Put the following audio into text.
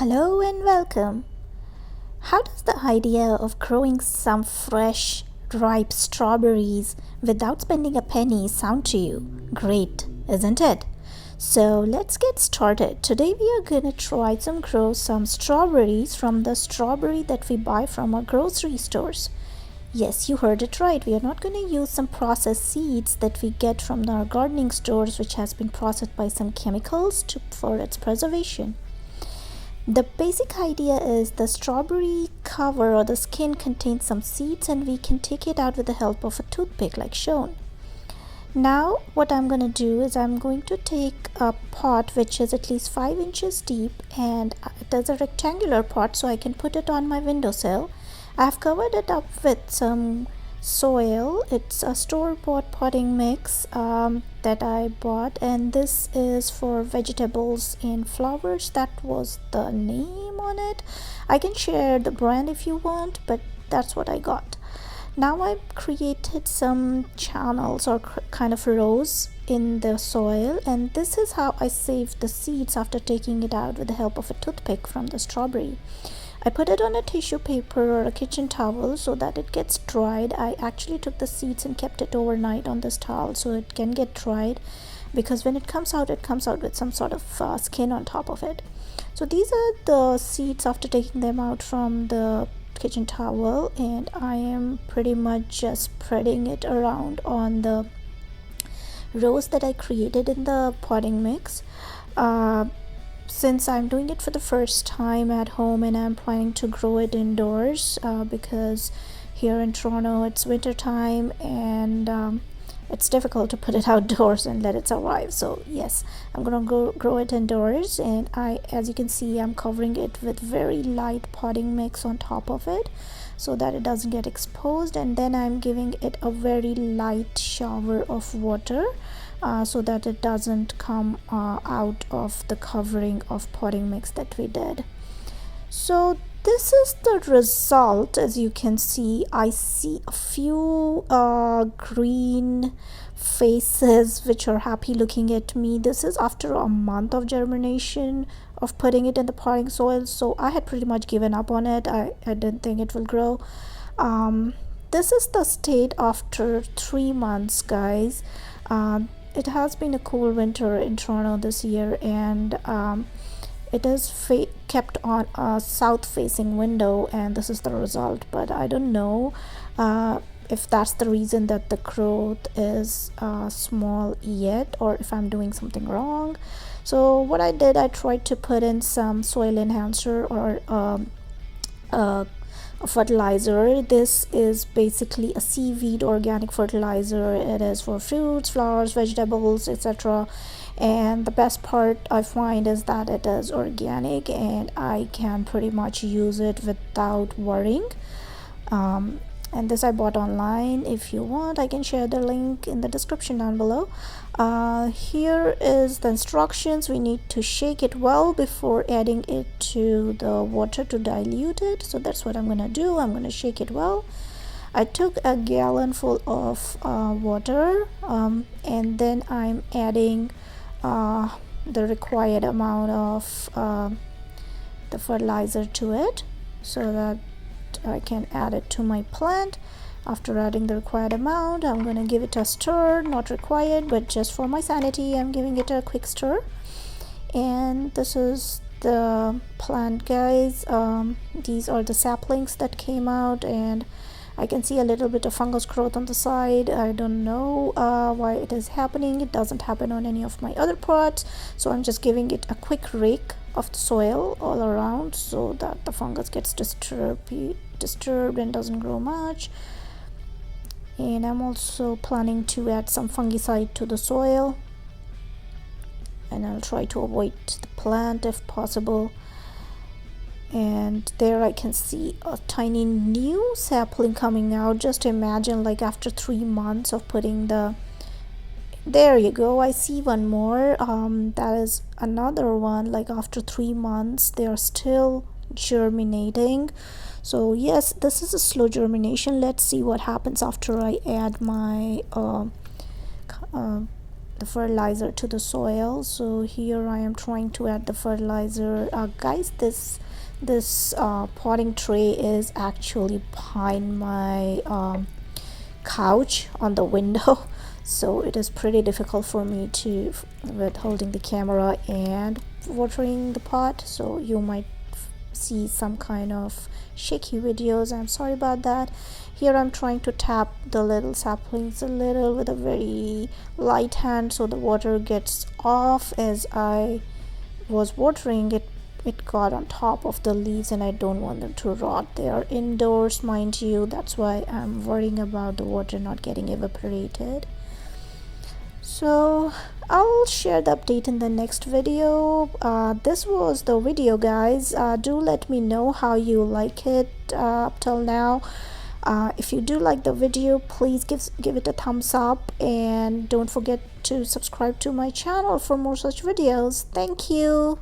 Hello and welcome. How does the idea of growing some fresh, ripe strawberries without spending a penny sound to you? Great, isn't it? So let's get started. Today we are gonna try grow some strawberries from the strawberry that we buy from our grocery stores. Yes, you heard it right. We are not going to use some processed seeds that we get from our gardening stores, which has been processed by some chemicals for its preservation. The basic idea is the strawberry cover or the skin contains some seeds and we can take it out with the help of a toothpick like shown. Now what I'm going to do is I'm going to take a pot which is at least 5 inches deep, and it is a rectangular pot, so I can put it on my windowsill. I've covered it up with some soil. It's a store-bought potting mix that I bought, and this is for vegetables and flowers. That was the name on it. I can share the brand if you want, but that's what I got. Now I've created some channels or kind of rows in the soil, and this is how I saved the seeds after taking it out with the help of a toothpick from the strawberry. I put it on a tissue paper or a kitchen towel so that it gets dried. I actually took the seeds and kept it overnight on this towel so it can get dried, because when it comes out with some sort of skin on top of it. So these are the seeds after taking them out from the kitchen towel, and I am pretty much just spreading it around on the rows that I created in the potting mix. Since I'm doing it for the first time at home and I'm planning to grow it indoors, because here in Toronto it's winter time and it's difficult to put it outdoors and let it survive. So yes, I'm gonna grow it indoors, and as you can see, I'm covering it with very light potting mix on top of it so that it doesn't get exposed, and then I'm giving it a very light shower of water so that it doesn't come out of the covering of potting mix that we did. So this is the result. As you can see, I see a few green faces which are happy looking at me. This is after a month of germination of putting it in the potting soil, so I had pretty much given up on it. I didn't think it will grow. This is the state after 3 months, guys. It has been a cool winter in Toronto this year, and it is kept on a south facing window, and this is the result. But I don't know if that's the reason that the growth is small yet, or if I'm doing something wrong. So what I did, I tried to put in some soil enhancer or a fertilizer. This is basically a seaweed organic fertilizer. It is for fruits, flowers, vegetables, etc. And the best part I find is that it is organic and I can pretty much use it without worrying. And this I bought online. If you want, I can share the link in the description down below. Here is the instructions. We need to shake it well before adding it to the water to dilute it. So that's what I'm gonna do. I'm gonna shake it well. I took a gallon full of water, and then I'm adding the required amount of the fertilizer to it so that I can add it to my plant. After adding the required amount, I'm going to give it a stir. Not required, but just for my sanity, I'm giving it a quick stir. And this is the plant, guys. These are the saplings that came out, and I can see a little bit of fungus growth on the side. I don't know why it is happening. It doesn't happen on any of my other pots, so I'm just giving it a quick rake of the soil all around so that the fungus gets disturbed and doesn't grow much. And I'm also planning to add some fungicide to the soil, and I'll try to avoid the plant if possible. And there I can see a tiny new sapling coming out. Just imagine, like, after 3 months of putting there you go, I see one more. That is another one. Like, after 3 months they are still germinating. So yes, this is a slow germination. Let's see what happens after I add my the fertilizer to the soil. So here I am trying to add the fertilizer. Guys, this potting tray is actually behind my couch on the window, so it is pretty difficult for me to with holding the camera and watering the pot, so you might see some kind of shaky videos. I'm sorry about that. Here I'm trying to tap the little saplings a little with a very light hand so the water gets off. As I was watering it, it got on top of the leaves and I don't want them to rot. They are indoors, mind you, that's why I'm worrying about the water not getting evaporated. So I'll share the update in the next video. This was the video, guys. Do let me know how you like it up till now. If you do like the video, please give it a thumbs up and don't forget to subscribe to my channel for more such videos. Thank you.